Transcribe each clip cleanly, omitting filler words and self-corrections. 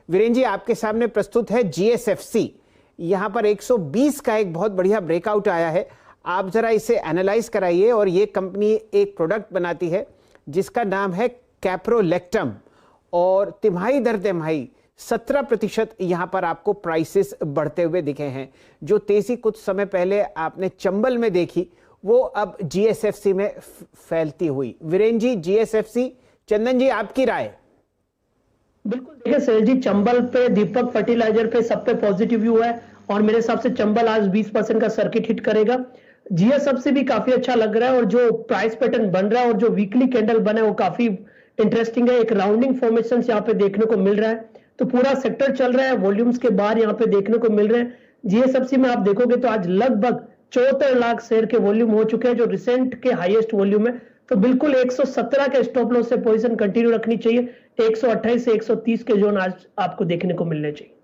वीरेन जी, आपके सामने प्रस्तुत है जीएसएफसी। यहाँ पर 120 का एक बहुत बढ़िया ब्रेकआउट आया है। आप जरा इसे एनालाइज कराइए। और ये कंपनी एक प्रोडक्ट बनाती है जिसका नाम है कैप्रोलेक्टम, और तिमाही दर तिमाही 17% यहाँ पर आपको प्राइसेस बढ़ते हुए दिखे हैं। जो तेजी कुछ समय पहले आपने चंबल में देखी, वो अब जीएसएफसी में फैलती हुई। वीरेन जी, जीएसएफसी, चंदन जी, आपकी राय? बिल्कुल, देखिए सर जी, चंबल पे, दीपक फर्टिलाइजर पे, सब पे पॉजिटिव व्यू है और मेरे हिसाब से चंबल आज 20% का सर्किट हिट करेगा। जीएसएफसी भी काफी अच्छा लग रहा है और जो प्राइस पैटर्न बन रहा है और जो वीकली कैंडल बना है वो काफी इंटरेस्टिंग है। एक राउंडिंग फॉर्मेशन यहाँ पे देखने को मिल रहा है, तो पूरा सेक्टर चल रहा है, वॉल्यूम्स के बाहर यहाँ पे देखने को मिल रहे हैं। जीएसएफसी में आप देखोगे तो आज लगभग 74 लाख शेयर के वॉल्यूम हो चुके हैं, जो रिसेंट के हाईएस्ट वॉल्यूम है। तो बिल्कुल 117 के स्टॉप लॉस से पोजीशन कंटिन्यू रखनी चाहिए। 128 से 130 के जोन आज आपको देखने को मिलने चाहिए।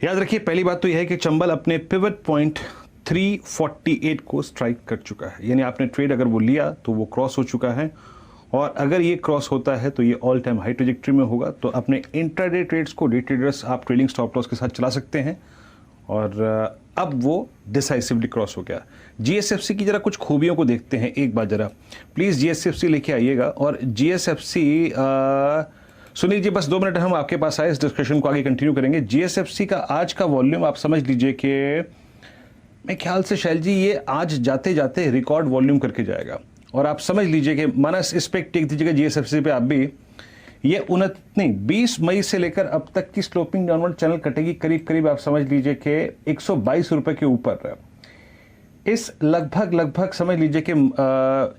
याद रखिए, पहली बात तो यह है कि चंबल अपने पिवट पॉइंट 348 को स्ट्राइक कर चुका है। यानी आपने ट्रेड अगर वो लिया तो वो क्रॉस हो चुका है, और अगर ये क्रॉस होता है तो ये ऑल टाइम हाई ट्रेजेक्ट्री में होगा। तो अपने इंट्राडे ट्रेड्स को, डे ट्रेडर्स, आप ट्रेलिंग स्टॉप लॉस के साथ चला सकते हैं। और अब वो डिसाइसिवली क्रॉस हो गया। जीएसएफसी की जरा कुछ खूबियों को देखते हैं एक बार जरा। प्लीज़ जीएसएफसी लेके आइएगा। और जीएसएफसी, सुनील जी, बस 2 मिनट हम आपके पास आए, इस डिस्कशन को आगे कंटिन्यू करेंगे। जीएसएफसी का आज का वॉल्यूम आप समझ लीजिए कि मेरे ख्याल से शैल जी ये आज जाते जाते रिकॉर्ड वॉल्यूम करके जाएगा। और आप समझ लीजिए कि मानस इस पे टेक दीजिएगा जीएसएफसी पे आप भी। ये 20 मई से लेकर अब तक की स्लोपिंग डाउनवर्ड चैनल कटेगी करीब करीब आप समझ लीजिए कि 122 रुपए के ऊपर। इस लगभग समझ लीजिए कि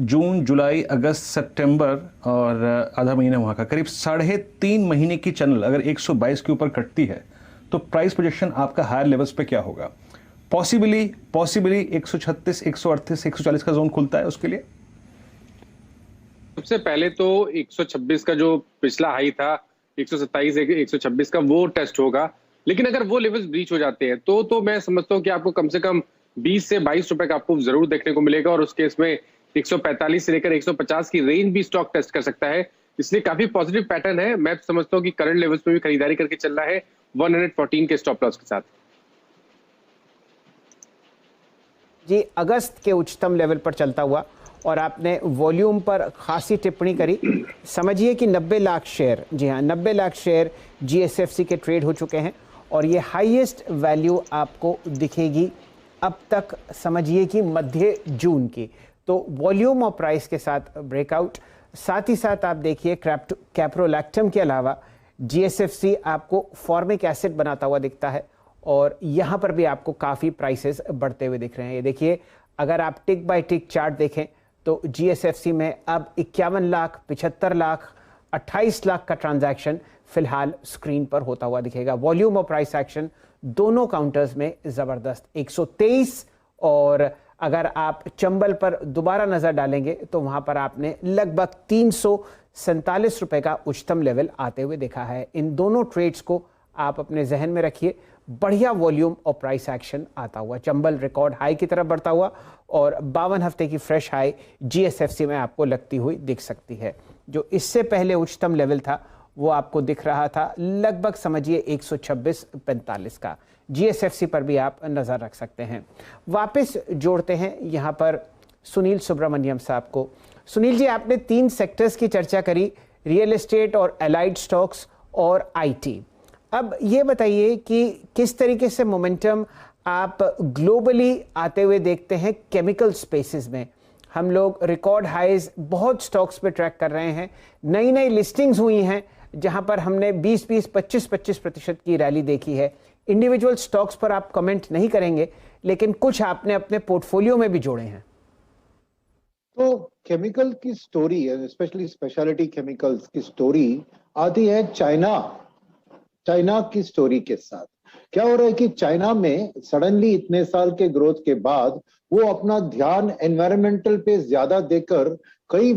जून, जुलाई, अगस्त, सितंबर और आधा महीना वहां का करीब 3.5 महीने की चैनल अगर 122 के ऊपर कटती है तो प्राइस प्रोजेक्शन आपका हायर लेवल्स पे क्या होगा? पॉसिबली 136, 138, 140 का जोन खुलता है उसके लिए। सबसे पहले तो 126 का जो पिछला हाई था, 127, 126 का, वो टेस्ट होगा। लेकिन अगर वो लेवल्स ब्रीच हो जाते हैं तो मैं समझता हूँ कि आपको कम से कम 20 से 22 रुपए का आपको जरूर देखने को मिलेगा। और उसके इसमें 145 से लेकर 150 की रेंज भी स्टॉक टेस्ट कर सकता है। इसलिए काफी पॉजिटिव पैटर्न है। मैं समझता हूँ कि करंट लेवल्स पे भी खरीदारी करके चल रहा है 114 के स्टॉप लॉस के साथ। जी, अगस्त के उच्चतम लेवल पर चलता हुआ, और आपने वॉल्यूम पर खासी टिप्पणी करी। समझिए कि 90 लाख शेयर, जी हाँ, 90 लाख शेयर जीएसएफसी के ट्रेड हो चुके हैं, और ये हाईएस्ट वैल्यू आपको दिखेगी अब तक समझिए कि मध्य जून की। तो वॉल्यूम और प्राइस के साथ ब्रेकआउट, साथ ही साथ आप देखिए कैप्रोलैक्टम के अलावा जीएसएफसी आपको फॉर्मिक एसिड बनाता हुआ दिखता है, और यहाँ पर भी आपको काफ़ी प्राइसेस बढ़ते हुए दिख रहे हैं। ये देखिए, अगर आप टिक बाय टिक चार्ट देखें तो जीएसएफसी में अब 51 लाख, 75 लाख, 28 लाख का ट्रांजैक्शन फिलहाल स्क्रीन पर होता हुआ दिखेगा। वॉल्यूम और प्राइस एक्शन दोनों काउंटर्स में जबरदस्त 123, और अगर आप चंबल पर दोबारा नजर डालेंगे तो वहां पर आपने लगभग 347 रुपए का उच्चतम लेवल आते हुए देखा है। इन दोनों ट्रेड्स को आप अपने जहन में रखिए। बढ़िया वॉल्यूम और प्राइस एक्शन आता हुआ, चंबल रिकॉर्ड हाई की तरफ बढ़ता हुआ, और 52 हफ्ते की फ्रेश हाई जीएसएफसी में आपको लगती हुई दिख सकती है। जो इससे पहले उच्चतम लेवल था वो आपको दिख रहा था लगभग समझिए 126.45 का। जीएसएफसी पर भी आप नजर रख सकते हैं। वापस जोड़ते हैं यहाँ पर सुनील सुब्रमण्यम साहब को। सुनील जी, आपने 3 सेक्टर्स की चर्चा करी, रियल एस्टेट और एलाइड स्टॉक्स और आईटी। अब ये बताइए कि किस तरीके से मोमेंटम आप ग्लोबली आते हुए देखते हैं केमिकल स्पेसेस में। हम लोग रिकॉर्ड हाइज बहुत स्टॉक्स पे ट्रैक कर रहे हैं, नई लिस्टिंग्स हुई हैं जहां पर हमने 20-20, 25-25% की रैली देखी है। इंडिविजुअल स्टॉक्स पर आप कमेंट नहीं करेंगे, लेकिन कुछ आपने अपने पोर्टफोलियो में भी जोड़े हैं। तो केमिकल की स्टोरी, स्पेशली स्पेशलिटी केमिकल्स की स्टोरी आती है चाइना की स्टोरी के साथ। क्या हो रहा है कि चाइना में सडनली इतने साल के ग्रोथ के बाद वो अपना ध्यान एनवायरमेंटल पे ज्यादा देकर कई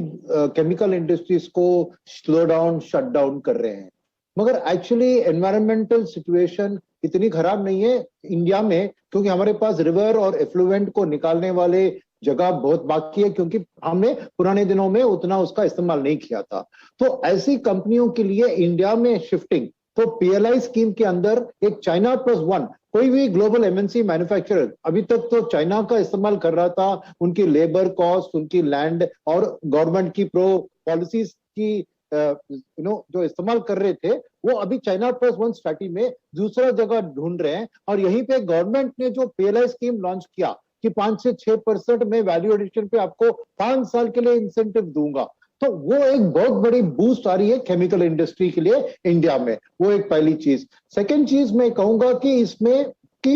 केमिकल इंडस्ट्रीज को स्लो डाउन, शट डाउन कर रहे हैं। मगर एक्चुअली एनवायरमेंटल सिचुएशन इतनी खराब नहीं है इंडिया में, क्योंकि हमारे पास रिवर और एफ्लुएंट को निकालने वाले जगह बहुत बाकी है, क्योंकि हमने पुराने दिनों में उतना उसका इस्तेमाल नहीं किया था। तो ऐसी कंपनियों के लिए इंडिया में शिफ्टिंग, तो पीएलआई स्कीम के अंदर एक चाइना प्लस वन, कोई भी ग्लोबल एमएनसी मैन्युफैक्चरर अभी तक तो चाइना का इस्तेमाल कर रहा था, उनकी लेबर कॉस्ट, उनकी लैंड और गवर्नमेंट की प्रो पॉलिसीज की जो इस्तेमाल कर रहे थे, वो अभी चाइना प्लस वन स्ट्रैटेजी में दूसरा जगह ढूंढ रहे हैं। और यहीं पे गवर्नमेंट ने जो पीएलआई स्कीम लॉन्च किया कि 5 से 6% में वैल्यू एडिशन पे आपको 5 साल के लिए इंसेंटिव दूंगा, तो वो एक बहुत बड़ी बूस्ट आ रही है केमिकल इंडस्ट्री के लिए इंडिया में। वो एक पहली चीज। सेकेंड चीज मैं कहूंगा कि इसमें कि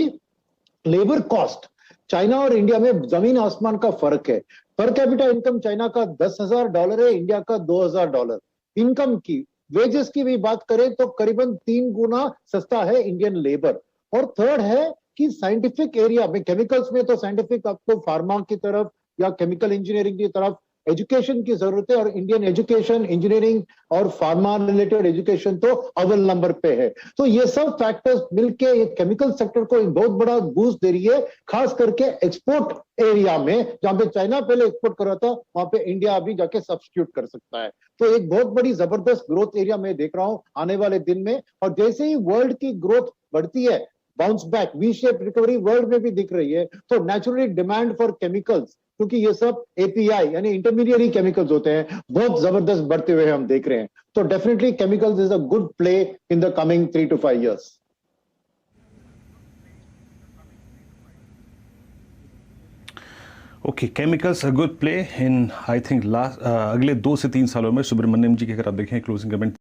लेबर कॉस्ट चाइना और इंडिया में जमीन आसमान का फर्क है। पर कैपिटा इनकम चाइना का $10,000 है, इंडिया का $2,000। इनकम की, वेजेस की भी बात करें तो करीबन 3 गुना सस्ता है इंडियन लेबर। और थर्ड है कि साइंटिफिक एरिया में, केमिकल्स में तो साइंटिफिक आपको फार्मा की तरफ या केमिकल इंजीनियरिंग की तरफ एजुकेशन की जरूरत है, और इंडियन एजुकेशन, इंजीनियरिंग और फार्मा रिलेटेड एजुकेशन तो अव्वल नंबर पे है। तो ये सब फैक्टर्स मिलके एक केमिकल सेक्टर को एक बहुत बड़ा बूस्ट दे रही है, खास करके एक्सपोर्ट एरिया में, जहां पे चाइना पहले एक्सपोर्ट कर रहा था, वहां पे इंडिया अभी जाके सब्स्टिट्यूट कर सकता है। तो एक बहुत बड़ी जबरदस्त ग्रोथ एरिया मैं देख रहा हूं आने वाले दिन में। और जैसे ही वर्ल्ड की ग्रोथ बढ़ती है, bounce back, V shape recovery world में भी दिख रही है, तो नेचुरली डिमांड फॉर केमिकल्स, क्योंकि ये सब एपीआई यानी इंटरमीडिएट केमिकल्स होते हैं, बहुत जबरदस्त बढ़ते हुए हम देख रहे हैं। तो definitely chemicals is a good play in the coming 3 to 5 years. Okay, chemicals a good play in I think last अगले 2 से 3 सालों में। सुब्रमण्यम जी के अगर आप देखें क्लोजिंग कमेंट